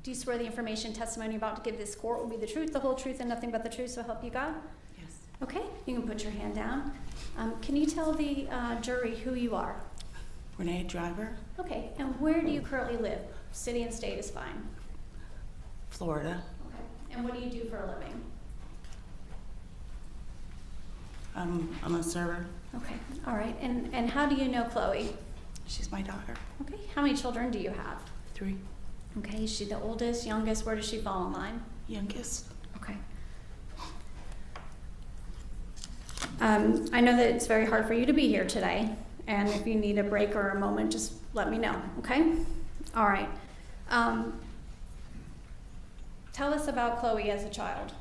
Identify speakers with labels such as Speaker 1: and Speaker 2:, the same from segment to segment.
Speaker 1: Do you swear the information, testimony you're about to give this court will be the truth, the whole truth, and nothing but the truth, so help you God?
Speaker 2: Yes.
Speaker 1: Okay, you can put your hand down. Can you tell the jury who you are?
Speaker 2: Renee Driver,
Speaker 1: Okay, and where do you currently live? City and state is fine.
Speaker 2: Florida.
Speaker 1: Okay, and what do you do for a living?
Speaker 2: I'm a server.
Speaker 1: Okay, all right, and how do you know Chloe?
Speaker 2: She's my daughter.
Speaker 1: Okay, how many children do you have?
Speaker 2: 3.
Speaker 1: Okay, is she the oldest, youngest? Where does she fall in line?
Speaker 2: Youngest.
Speaker 1: Okay. I know that it's very hard for you to be here today, and if you need a break or a moment, just let me know, okay? All right. Tell us about Chloe as a child.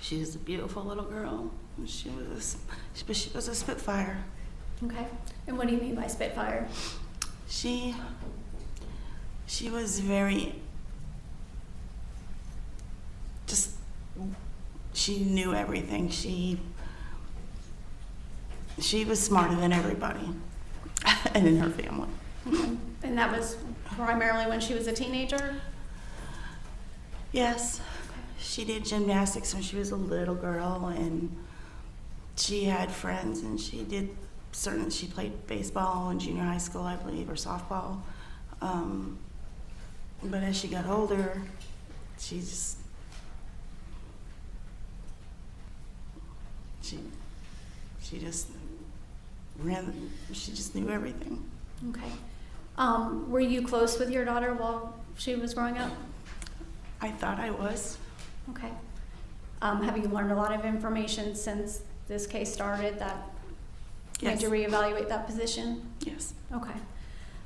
Speaker 2: She was a beautiful little girl. She was a spitfire.
Speaker 1: Okay, and what do you mean by spitfire?
Speaker 2: She was very, she knew everything. She was smarter than everybody and in her family.
Speaker 1: Okay. And that was primarily when she was a teenager?
Speaker 2: Yes, she did gymnastics when she was a little girl, and she had friends, and she played baseball in junior high school, I believe, or softball. But as she got older, she just knew everything.
Speaker 1: Okay. Were you close with your daughter while she was growing up?
Speaker 2: I thought I was.
Speaker 1: Okay. Have you learned a lot of information since this case started that
Speaker 2: Yes.
Speaker 1: made you reevaluate that position?
Speaker 2: Yes.
Speaker 1: Okay.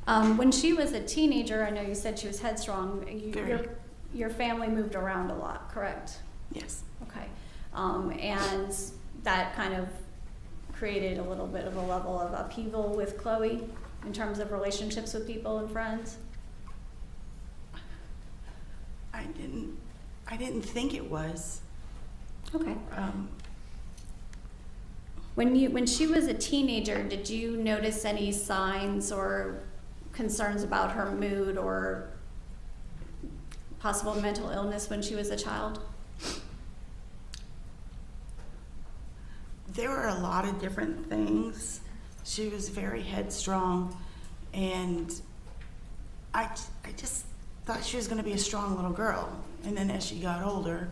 Speaker 1: When she was a teenager, I know you said she was headstrong.
Speaker 2: Very.
Speaker 1: Your family moved around a lot, correct?
Speaker 2: Yes.
Speaker 1: Okay. And that kind of created a little bit of a level of upheaval with Chloe in terms of relationships with people and friends?
Speaker 2: I didn't think it was.
Speaker 1: Okay. When she was a teenager, did you notice any signs or concerns about her mood or possible mental illness when she was a child?
Speaker 2: There were a lot of different things. She was very headstrong, and I just thought she was going to be a strong little girl. And then as she got older,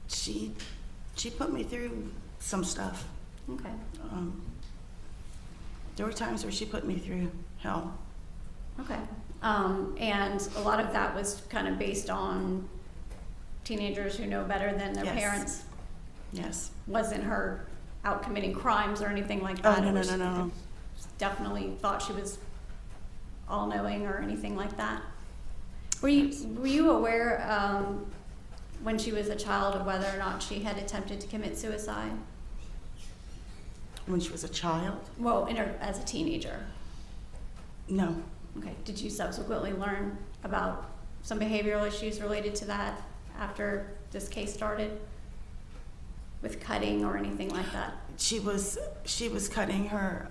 Speaker 2: she put me through some stuff.
Speaker 1: Okay.
Speaker 2: There were times where she put me through hell.
Speaker 1: Okay. And a lot of that was kind of based on teenagers who know better than their
Speaker 2: Yes.
Speaker 1: parents.
Speaker 2: Yes.
Speaker 1: Wasn't her out committing crimes or anything like
Speaker 2: Oh,
Speaker 1: that?
Speaker 2: no,
Speaker 1: It
Speaker 2: no,
Speaker 1: was-
Speaker 2: no, no.
Speaker 1: Definitely thought she was all-knowing or anything like that. Were you aware when she was a child of whether or not she had attempted to commit suicide?
Speaker 2: When she was a child?
Speaker 1: Well, as a teenager.
Speaker 2: No.
Speaker 1: Okay. Did you subsequently learn about some behavioral issues related to that after this case started? With cutting or anything like that?
Speaker 2: She was cutting her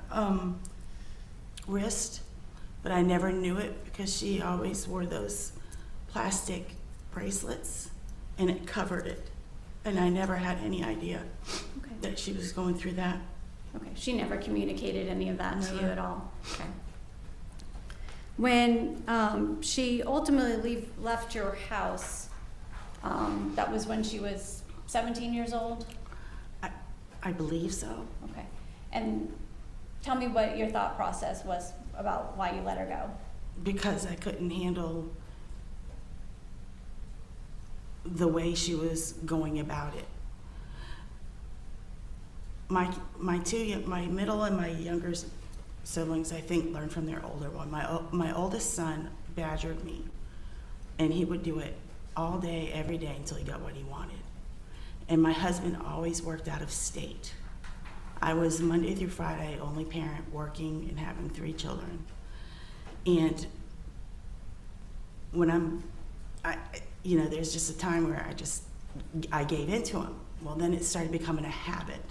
Speaker 2: wrist, but I never knew it because she always wore those plastic bracelets, and it covered it, and I never had any idea
Speaker 1: Okay.
Speaker 2: that she was going through that.
Speaker 1: Okay. She never communicated any of that to you
Speaker 2: Never.
Speaker 1: at all? Okay. When she ultimately left your house, that was when she was 17 years old?
Speaker 2: I believe so.
Speaker 1: Okay. And tell me what your thought process was about why you let her go.
Speaker 2: Because I couldn't handle the way she was going about it. My middle and my younger siblings, I think, learned from their older one. My oldest son badgered me, and he would do it all day, every day until he got what he wanted. And my husband always worked out of state. I was Monday through Friday only parent, working and having 3 children. And when there's just a time where I gave in to him. Well, then it started becoming a habit.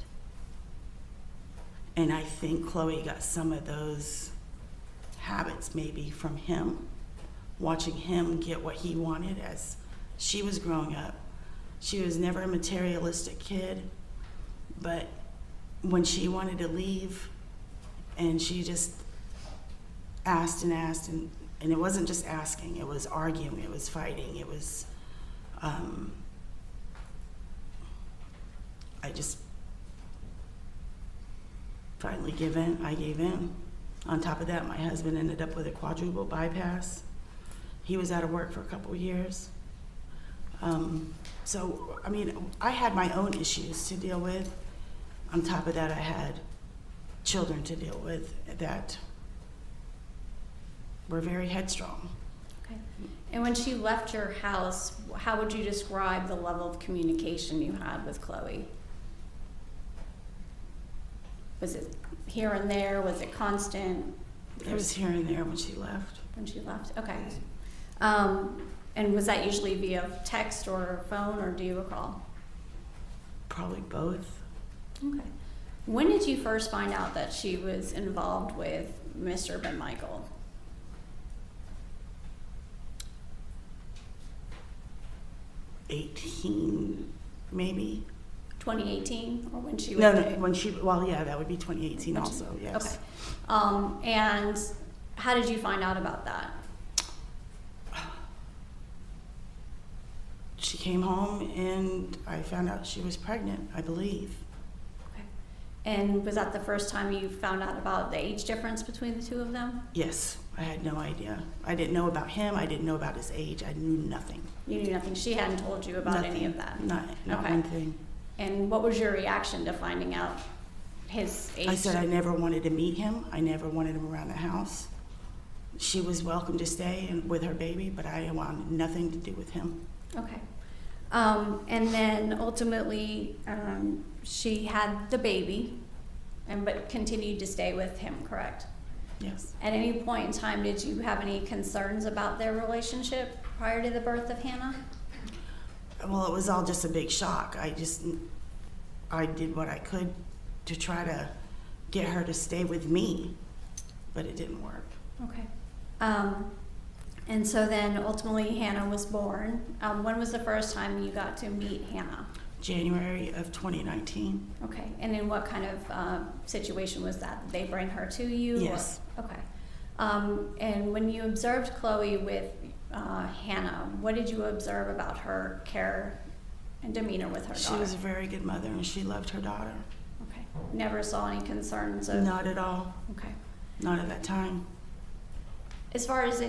Speaker 2: And I think Chloe got some of those habits maybe from him, watching him get what he wanted as she was growing up. She was never a materialistic kid, but when she wanted to leave, and she just asked and asked, and it wasn't just asking, it was arguing, it was fighting, it was, I just finally I gave in. On top of that, my husband ended up with a quadruple bypass. He was out of work for a couple of years. So, I mean, I had my own issues to deal with. On top of that, I had children to deal with that were very headstrong.
Speaker 1: Okay. And when she left your house, how would you describe the level of communication you had with Chloe? Was it here and there? Was it constant?
Speaker 2: It was here and there when she left.
Speaker 1: When she left, okay. And was that usually via text or phone, or do you recall?
Speaker 2: Probably both.
Speaker 1: Okay. When did you first find out that she was involved with Mr. Ben Michael?
Speaker 2: 18, maybe.
Speaker 1: 2018, or when she was?
Speaker 2: No, when she, well, yeah, that would be 2018 also, yes.
Speaker 1: Okay. And how did you find out about that?
Speaker 2: She came home and I found out she was pregnant, I believe.
Speaker 1: Okay. And was that the first time you found out about the age difference between the two of them?
Speaker 2: Yes, I had no idea. I didn't know about him, I didn't know about his age, I knew nothing.
Speaker 1: You knew nothing. She hadn't told you about any of that?
Speaker 2: Not
Speaker 1: Okay.
Speaker 2: one thing.
Speaker 1: And what was your reaction to finding out his age?
Speaker 2: I said I never wanted to meet him. I never wanted him around the house. She was welcome to stay and with her baby, but I wanted nothing to do with him.
Speaker 1: Okay. And then ultimately, she had the baby, but continued to stay with him, correct?
Speaker 2: Yes.
Speaker 1: At any point in time, did you have any concerns about their relationship prior to the birth of Hannah?
Speaker 2: Well, it was all just a big shock. I did what I could to try to get her to stay with me, but it didn't work.
Speaker 1: Okay. And so then ultimately Hannah was born. When was the first time you got to meet Hannah?
Speaker 2: January of 2019.
Speaker 1: Okay. And in what kind of situation was that? Did they bring her to you?
Speaker 2: Yes.
Speaker 1: Or? Okay. And when you observed Chloe with Hannah, what did you observe about her care and demeanor with her daughter?
Speaker 2: She was a very good mother and she loved her daughter.
Speaker 1: Okay. Never saw any concerns of...
Speaker 2: Not at all.
Speaker 1: Okay.
Speaker 2: Not at that time.
Speaker 1: As far as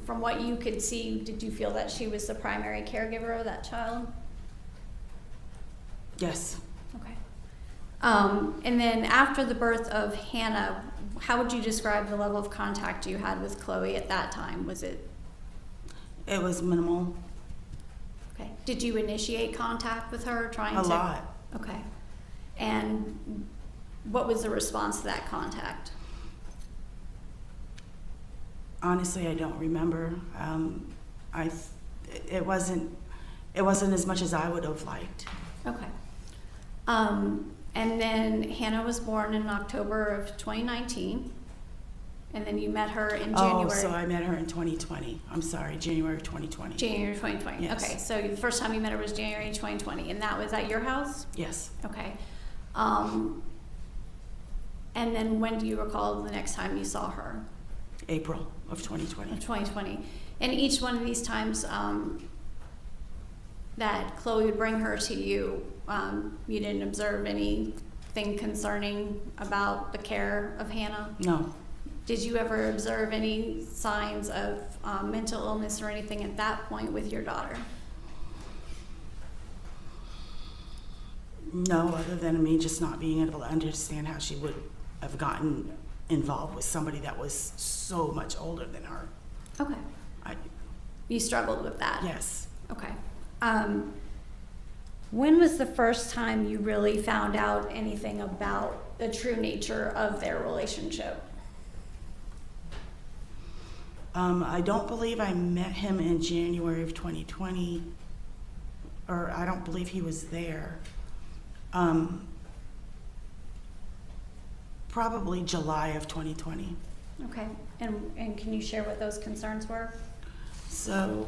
Speaker 1: from what you could see, did you feel that she was the primary caregiver of that child?
Speaker 2: Yes.
Speaker 1: Okay. And then after the birth of Hannah, how would you describe the level of contact you had with Chloe at that time? Was it?
Speaker 2: It was minimal.
Speaker 1: Okay. Did you initiate contact with her, trying to?
Speaker 2: A lot.
Speaker 1: Okay. And what was the response to that contact?
Speaker 2: Honestly, I don't remember. It wasn't as much as I would have liked.
Speaker 1: Okay. And then Hannah was born in October of 2019, and then you met her in January.
Speaker 2: Oh, so I met her in 2020. I'm sorry, January of 2020.
Speaker 1: January 2020.
Speaker 2: Yes.
Speaker 1: Okay, so the first time you met her was January 2020, and that was at your house?
Speaker 2: Yes.
Speaker 1: Okay. And then when do you recall the next time you saw her?
Speaker 2: April of 2020.
Speaker 1: Of 2020. And each one of these times that Chloe would bring her to you, you didn't observe anything concerning about the care of Hannah?
Speaker 2: No.
Speaker 1: Did you ever observe any signs of mental illness or anything at that point with your daughter?
Speaker 2: No, other than me just not being able to understand how she would have gotten involved with somebody that was so much older than her.
Speaker 1: Okay. You struggled with that?
Speaker 2: Yes.
Speaker 1: Okay. When was the first time you really found out anything about the true nature of their relationship?
Speaker 2: I don't believe I met him in January of 2020, or I don't believe he was there. Probably July of 2020.
Speaker 1: Okay, and can you share what those concerns were?
Speaker 2: So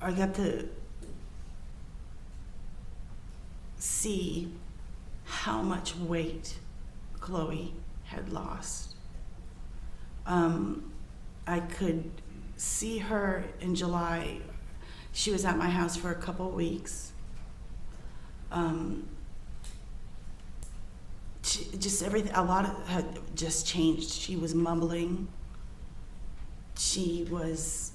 Speaker 2: I got to see how much weight Chloe had lost. I could see her in July. She was at my house for a couple of weeks. Just everything, a lot of had just changed. She was mumbling. She was,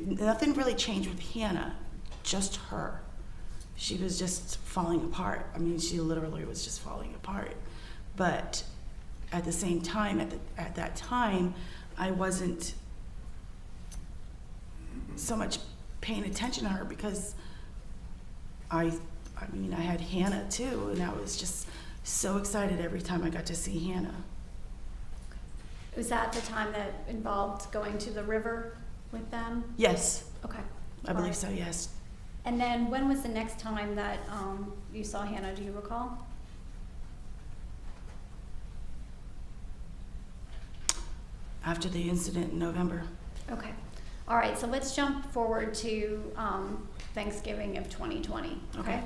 Speaker 2: nothing really changed with Hannah, just her. She was just falling apart. I mean, she literally was just falling apart. But at the same time, at that time, I wasn't so much paying attention to her because I had Hannah too, and I was just so excited every time I got to see Hannah.
Speaker 1: Was that the time that involved going to the river with them?
Speaker 2: Yes,
Speaker 1: Okay.
Speaker 2: I believe so, yes.
Speaker 1: And then when was the next time that you saw Hannah? Do you recall?
Speaker 2: After the incident in November.
Speaker 1: Okay. All right, so let's jump forward to Thanksgiving of 2020.
Speaker 2: Okay.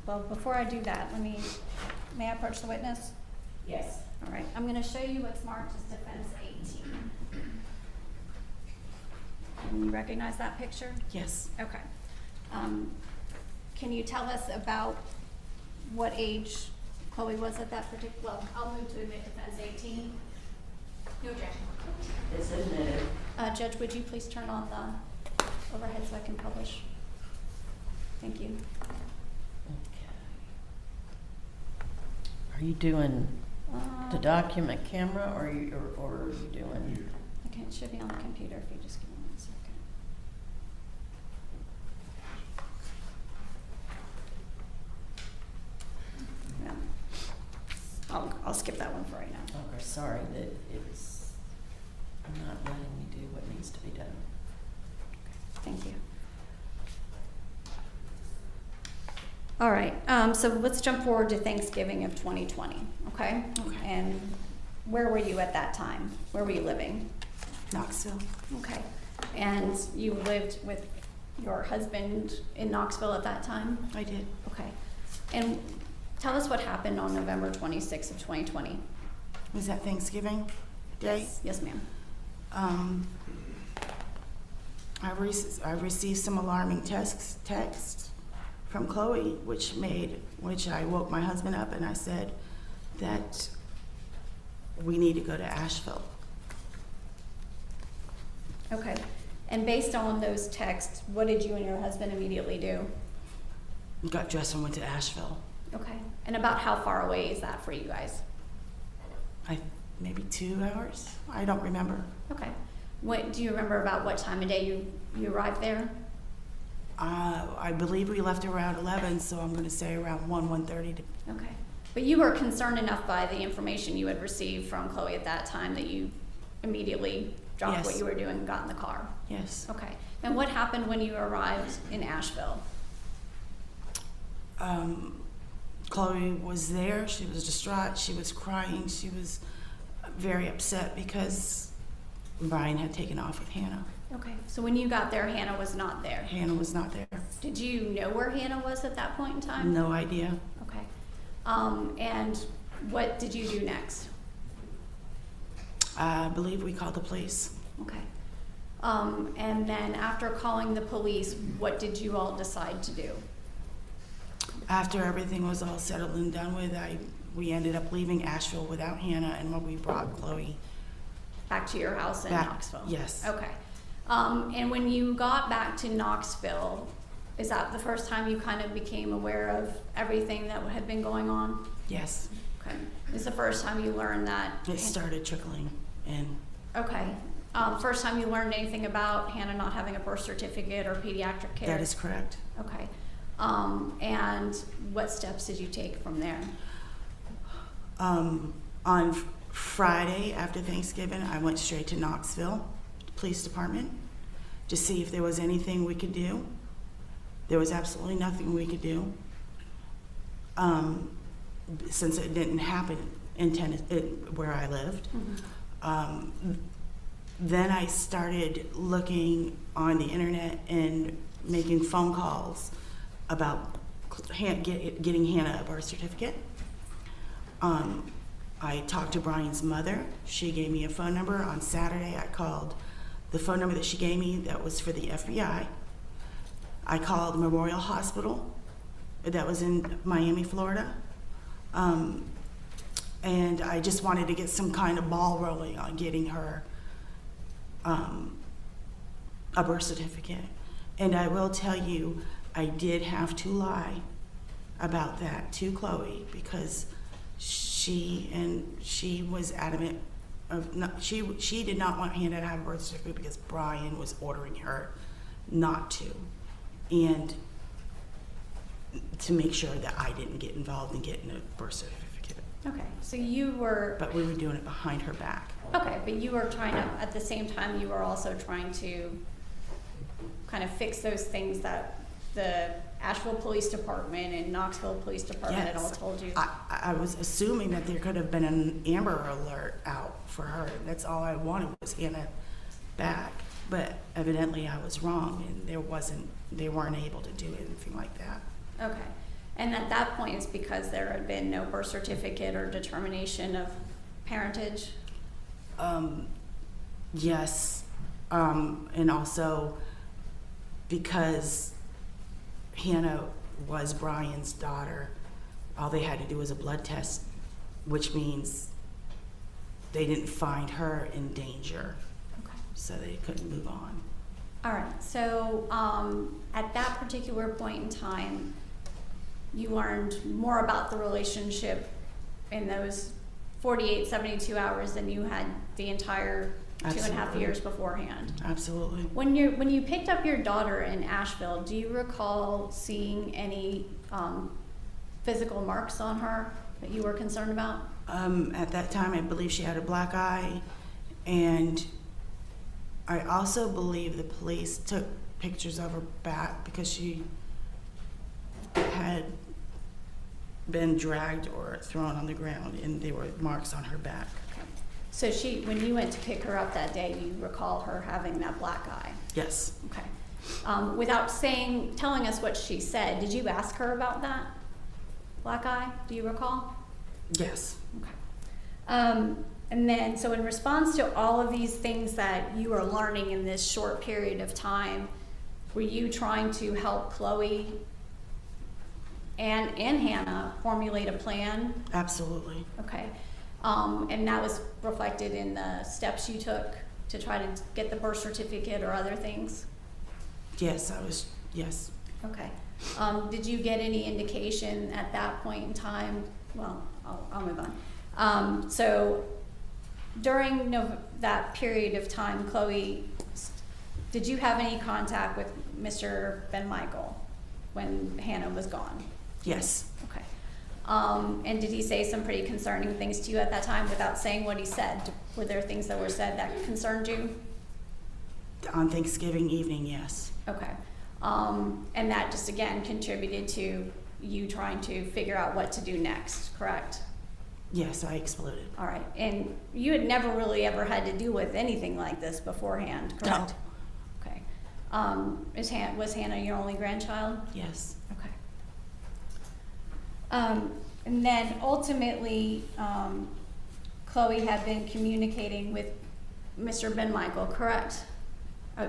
Speaker 1: Well, before I do that, may I approach the witness?
Speaker 2: Yes.
Speaker 1: All right, I'm going to show you what's marked as defense 18. Can you recognize that picture?
Speaker 2: Yes.
Speaker 1: Okay. Can you tell us about what age Chloe was at that particular, well, I'll move to admit defense 18. No objection.
Speaker 2: It's admitted.
Speaker 1: Judge, would you please turn on the overhead so I can publish? Thank you.
Speaker 3: Okay. Are you doing the document camera or are you doing?
Speaker 1: Okay, it should be on the computer if you just give me 1 second. Yeah. I'll skip that one for right now.
Speaker 3: Okay, sorry that it's not letting me do what needs to be done.
Speaker 1: Thank you. All right, so let's jump forward to Thanksgiving of 2020, okay?
Speaker 2: Okay.
Speaker 1: And where were you at that time? Where were you living?
Speaker 2: Knoxville.
Speaker 1: Okay. And you lived with your husband in Knoxville at that time?
Speaker 2: I did.
Speaker 1: Okay. And tell us what happened on November 26th of 2020.
Speaker 2: Was that Thanksgiving Day?
Speaker 1: Yes, ma'am.
Speaker 2: I received some alarming texts from Chloe, which I woke my husband up and I said that we need to go to Asheville.
Speaker 1: Okay. And based on those texts, what did you and your husband immediately do?
Speaker 2: We got dressed and went to Asheville.
Speaker 1: Okay. And about how far away is that for you guys?
Speaker 2: Maybe 2 hours? I don't remember.
Speaker 1: Okay. What do you remember about what time of day you arrived there?
Speaker 2: I believe we left around 11, so I'm going to say around 1:30.
Speaker 1: Okay. But you were concerned enough by the information you had received from Chloe at that time that you immediately dropped
Speaker 2: Yes.
Speaker 1: what you were doing and got in the car?
Speaker 2: Yes.
Speaker 1: Okay. And what happened when you arrived in Asheville?
Speaker 2: Chloe was there. She was distraught. She was crying. She was very upset because Brian had taken off with Hannah.
Speaker 1: Okay. So when you got there, Hannah was not there.
Speaker 2: Hannah was not there.
Speaker 1: Did you know where Hannah was at that point in time?
Speaker 2: No idea.
Speaker 1: Okay. And what did you do next?
Speaker 2: I believe we called the police.
Speaker 1: Okay. And then after calling the police, what did you all decide to do?
Speaker 2: After everything was all settled and done with, we ended up leaving Asheville without Hannah, and we brought Chloe
Speaker 1: Back to your house in
Speaker 2: back.
Speaker 1: Knoxville?
Speaker 2: Yes.
Speaker 1: Okay. And when you got back to Knoxville, is that the first time you kind of became aware of everything that had been going on?
Speaker 2: Yes.
Speaker 1: Okay. Is the first time you learned that?
Speaker 2: It started trickling in.
Speaker 1: Okay. First time you learned anything about Hannah not having a birth certificate or pediatric care?
Speaker 2: That is correct.
Speaker 1: Okay. And what steps did you take from there?
Speaker 2: On Friday after Thanksgiving, I went straight to Knoxville Police Department to see if there was anything we could do. There was absolutely nothing we could do. since it didn't happen in where I lived. Then I started looking on the internet and making phone calls about getting Hannah a birth certificate. I talked to Brian's mother. She gave me a phone number. On Saturday, I called the phone number that she gave me that was for the FBI. I called Memorial Hospital that was in Miami, Florida. And I just wanted to get some kind of ball rolling on getting her a birth certificate. And I will tell you, I did have to lie about that to Chloe because she was adamant of not, she did not want Hannah to have a birth certificate because Brian was ordering her not to, and to make sure that I didn't get involved in getting a birth certificate.
Speaker 1: Okay, so you were.
Speaker 2: But we were doing it behind her back.
Speaker 1: Okay, but you were trying to, at the same time, you were also trying to kind of fix those things that the Asheville Police Department and Knoxville Police Department had all told you.
Speaker 2: I was assuming that there could have been an Amber Alert out for her. That's all I wanted was Hannah back. But evidently I was wrong, and they weren't able to do anything like that.
Speaker 1: Okay, and at that point it's because there had been no birth certificate or determination of parentage?
Speaker 2: Yes, and also because Hannah was Brian's daughter, all they had to do was a blood test, which means they didn't find her in danger,
Speaker 1: Okay.
Speaker 2: so they couldn't move on.
Speaker 1: All right, so at that particular point in time, you learned more about the relationship in those 48, 72 hours than you had the entire 2.5 years beforehand.
Speaker 2: Absolutely.
Speaker 1: When you picked up your daughter in Asheville, do you recall seeing any physical marks on her that you were concerned about?
Speaker 2: At that time, I believe she had a black eye, and I also believe the police took pictures of her back because she had been dragged or thrown on the ground, and there were marks on her back.
Speaker 1: Okay. So when you went to pick her up that day, you recall her having that black eye?
Speaker 2: Yes.
Speaker 1: Okay. Without telling us what she said, did you ask her about that black eye? Do you recall?
Speaker 2: Yes.
Speaker 1: Okay. And then, so in response to all of these things that you are learning in this short period of time, were you trying to help Chloe and Hannah formulate a plan?
Speaker 2: Absolutely.
Speaker 1: Okay. And that was reflected in the steps you took to try to get the birth certificate or other things?
Speaker 2: Yes, yes.
Speaker 1: Okay. Did you get any indication at that point in time? Well, I'll move on. So during that period of time, Chloe, did you have any contact with Mr. Ben Michael when Hannah was gone?
Speaker 2: Yes.
Speaker 1: Okay. And did he say some pretty concerning things to you at that time without saying what he said? Were there things that were said that concerned you?
Speaker 2: On Thanksgiving evening, yes.
Speaker 1: Okay. And that just again contributed to you trying to figure out what to do next, correct?
Speaker 2: Yes, I exploded.
Speaker 1: All right. And you had never really ever had to deal with anything like this beforehand, correct?
Speaker 2: No.
Speaker 1: Okay. Was Hannah your only grandchild?
Speaker 2: Yes.
Speaker 1: Okay. And then ultimately, Chloe had been communicating with Mr. Ben Michael, correct?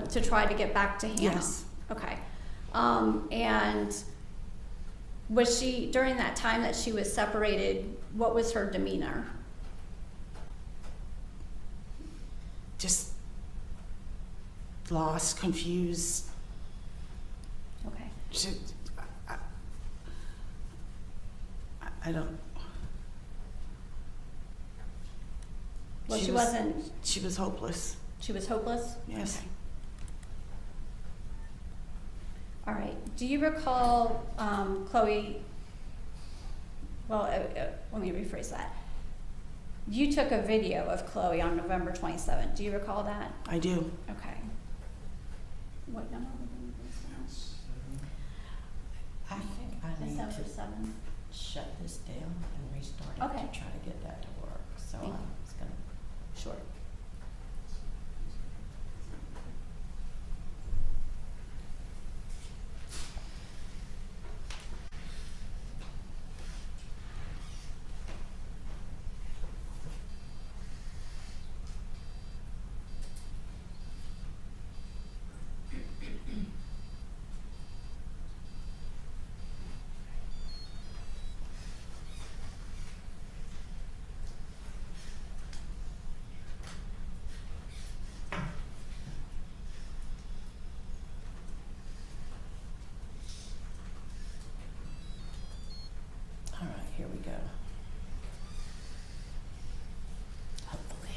Speaker 1: To try to get back to Hannah?
Speaker 2: Yes.
Speaker 1: Okay. And was she, during that time that she was separated, what was her demeanor?
Speaker 2: Just lost, confused.
Speaker 1: Okay.
Speaker 2: I don't.
Speaker 1: Well, she wasn't.
Speaker 2: She was hopeless.
Speaker 1: She was hopeless?
Speaker 2: Yes.
Speaker 1: Okay. All right. Do you recall, Chloe, well, let me rephrase that. You took a video of Chloe on November 27th. Do you recall that?
Speaker 2: I do.
Speaker 1: Okay. What number?
Speaker 3: I think I need
Speaker 1: December
Speaker 3: to.
Speaker 1: 7th.
Speaker 3: shut this down and restart it
Speaker 1: Okay.
Speaker 3: to try to get that to work, so
Speaker 1: Thank
Speaker 3: I
Speaker 1: you.
Speaker 3: was gonna.
Speaker 1: Sure.
Speaker 3: All right, here we go. Hopefully.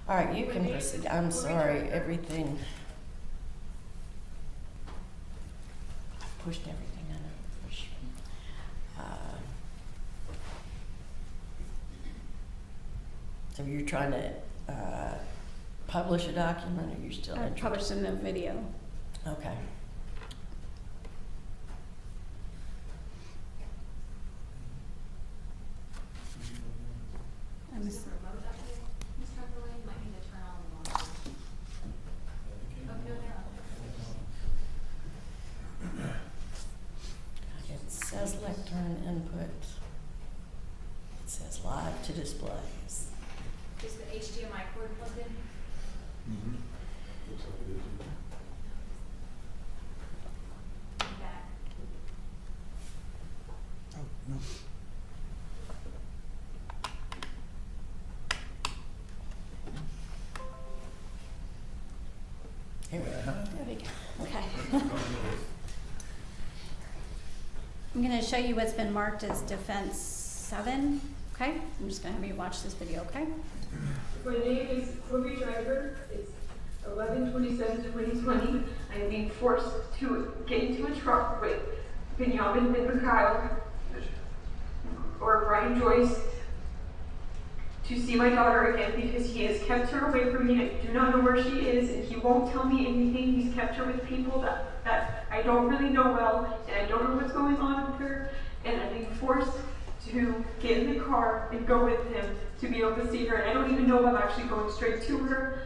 Speaker 3: All right, you can proceed. I'm sorry, everything. I pushed everything I know to push. So you're trying to publish a document, or you're still
Speaker 1: I
Speaker 3: interested?
Speaker 1: published in the video.
Speaker 3: Okay.
Speaker 1: I'm
Speaker 4: Is there a remote up there? Ms. Tremblay, you might need to turn on the monitor. Oh, no, there.
Speaker 3: It says lectern input. It says live to displays.
Speaker 4: Is the HDMI cord plugged in?
Speaker 5: Looks like it is.
Speaker 4: Back.
Speaker 5: Oh, no.
Speaker 3: Here we go.
Speaker 1: There we go. Okay. I'm going to show you what's been marked as defense 7. Okay? I'm just going to have you watch this video, okay?
Speaker 6: My name is Chloe Driver. It's 11/27/2020. I am being forced to get into a truck with Benjamin Ben Mikhail or Brian Joyce to see my daughter again because he has kept her away from me. I do not know where she is, and he won't tell me anything. He's kept her with people that I don't really know well, and I don't know what's going on with her. And I'm being forced to get in the car and go with him to be able to see her. And I don't even know if I'm actually going straight to her,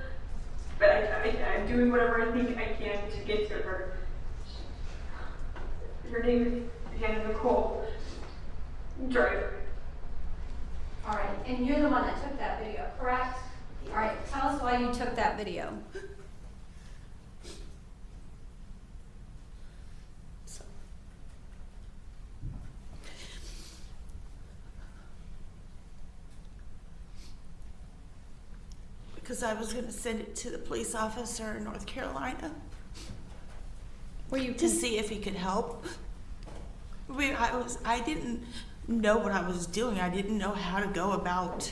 Speaker 6: but I'm doing whatever I think I can to get to her. Her name is Hannah Nicole Driver.
Speaker 1: All right. And you're the one that took that video, correct? All right. Tell us why you took that video.
Speaker 2: Because I was going to send it to the police officer in North Carolina
Speaker 1: Were you
Speaker 2: to see if he could help. I didn't know what I was doing. I didn't know how to go about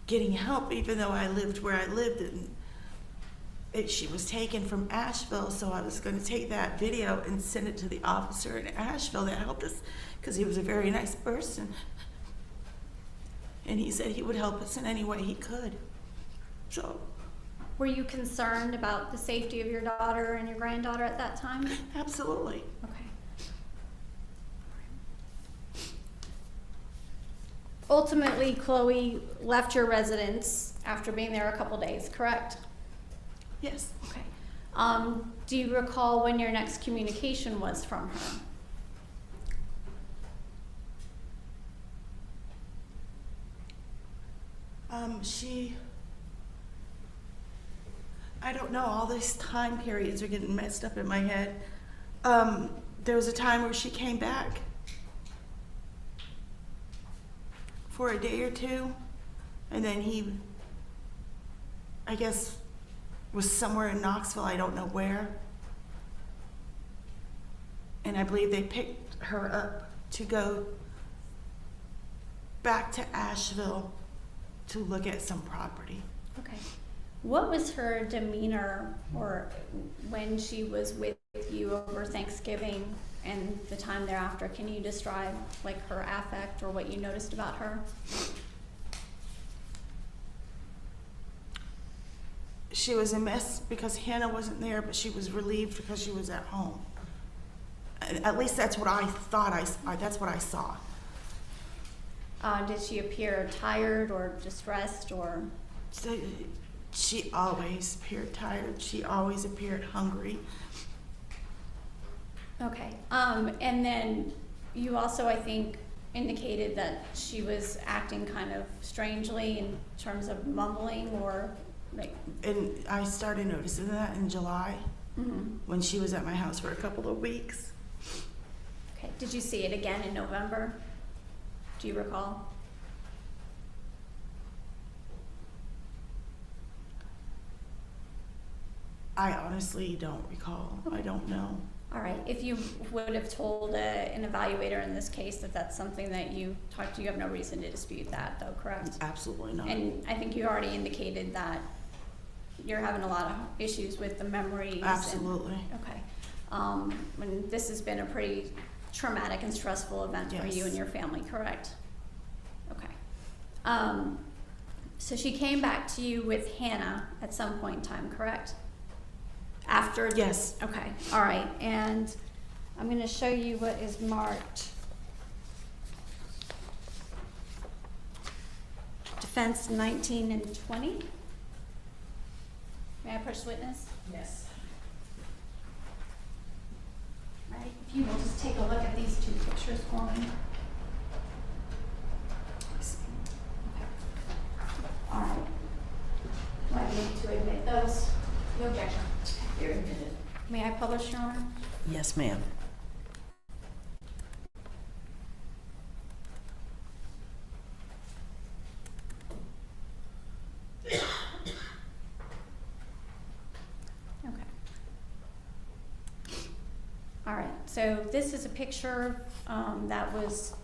Speaker 2: getting help, even though I lived where I lived. And she was taken from Asheville, so I was going to take that video and send it to the officer in Asheville that helped us, because he was a very nice person. And he said he would help us in any way he could. So,
Speaker 1: Were you concerned about the safety of your daughter and your granddaughter at that time?
Speaker 2: absolutely.
Speaker 1: Okay. Ultimately, Chloe left your residence after being there a couple days, correct?
Speaker 2: Yes.
Speaker 1: Okay. Do you recall when your next communication was from her?
Speaker 2: I don't know, all these time periods are getting messed up in my head. There was a time where she came back for a day or two, and then he, I guess, was somewhere in Knoxville, I don't know where. And I believe they picked her up to go back to Asheville to look at some property.
Speaker 1: Okay. What was her demeanor or when she was with you over Thanksgiving and the time thereafter? Can you describe like her affect or what you noticed about her?
Speaker 2: She was a mess because Hannah wasn't there, but she was relieved because she was at home. At least that's what I thought. That's what I saw.
Speaker 1: Did she appear tired or distressed or?
Speaker 2: So she always appeared tired. She always appeared hungry.
Speaker 1: Okay. And then you also, I think, indicated that she was acting kind of strangely in terms of mumbling or like.
Speaker 2: And I started noticing that in July when she was at my house for a couple of weeks.
Speaker 1: Okay. Did you see it again in November? Do you recall?
Speaker 2: I honestly don't recall. I don't know.
Speaker 1: All right. If you would have told an evaluator in this case that that's something that you talked to, you have no reason to dispute that, though, correct?
Speaker 2: Absolutely not.
Speaker 1: And I think you already indicated that you're having a lot of issues with the memories.
Speaker 2: Absolutely.
Speaker 1: Okay. And this has been a pretty traumatic and stressful event for you
Speaker 2: Yes.
Speaker 1: and your family, correct? Okay. So she came back to you with Hannah at some point in time, correct? After?
Speaker 2: Yes.
Speaker 1: Okay, all right. And I'm going to show you what is marked. Defense 19 and 20. May I approach the witness?
Speaker 3: Yes.
Speaker 1: All right, if you will just take a look at these two pictures for me. All right. Do I need to admit those? No objection.
Speaker 3: You're admitted.
Speaker 1: May I publish, Your Honor?
Speaker 3: Yes, ma'am.
Speaker 1: Okay. All right, so this is a picture that was,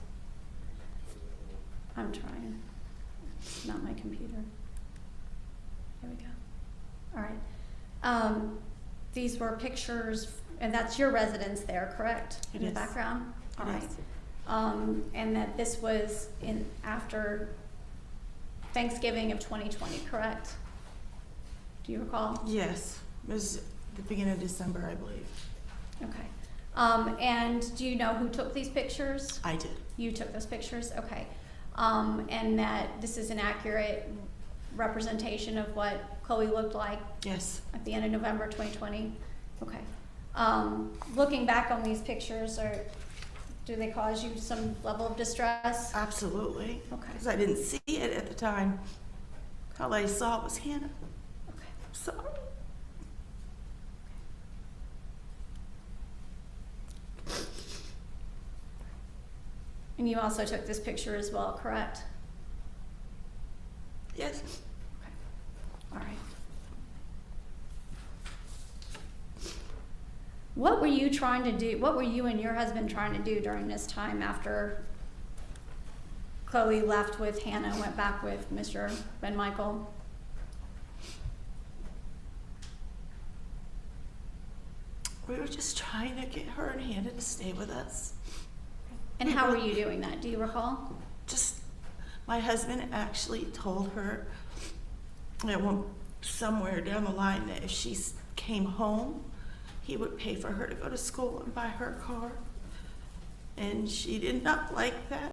Speaker 1: I'm trying, it's not my computer. There we go. All right. These were pictures, and that's your residence there, correct?
Speaker 2: It
Speaker 1: In the
Speaker 2: is.
Speaker 1: background? All
Speaker 2: It
Speaker 1: right.
Speaker 2: is.
Speaker 1: And that this was after Thanksgiving of 2020, correct? Do you recall?
Speaker 2: Yes. It was the beginning of December, I believe.
Speaker 1: Okay. And do you know who took these pictures?
Speaker 2: I did.
Speaker 1: You took those pictures? Okay. And that this is an accurate representation of what Chloe looked like
Speaker 2: Yes.
Speaker 1: at the end of November 2020? Okay. Looking back on these pictures, do they cause you some level of distress?
Speaker 2: Absolutely.
Speaker 1: Okay.
Speaker 2: Because I didn't see it at the time. All I saw was Hannah.
Speaker 1: Okay.
Speaker 2: I'm sorry.
Speaker 1: And you also took this picture as well, correct?
Speaker 2: Yes.
Speaker 1: Okay. All right. What were you trying to do? What were you and your husband trying to do during this time after Chloe left with Hannah and went back with Mr. Ben Michael?
Speaker 2: We were just trying to get her and Hannah to stay with us.
Speaker 1: And how were you doing that? Do you recall?
Speaker 2: Just, my husband actually told her that somewhere down the line that if she came home, he would pay for her to go to school and buy her a car. And she did not like that.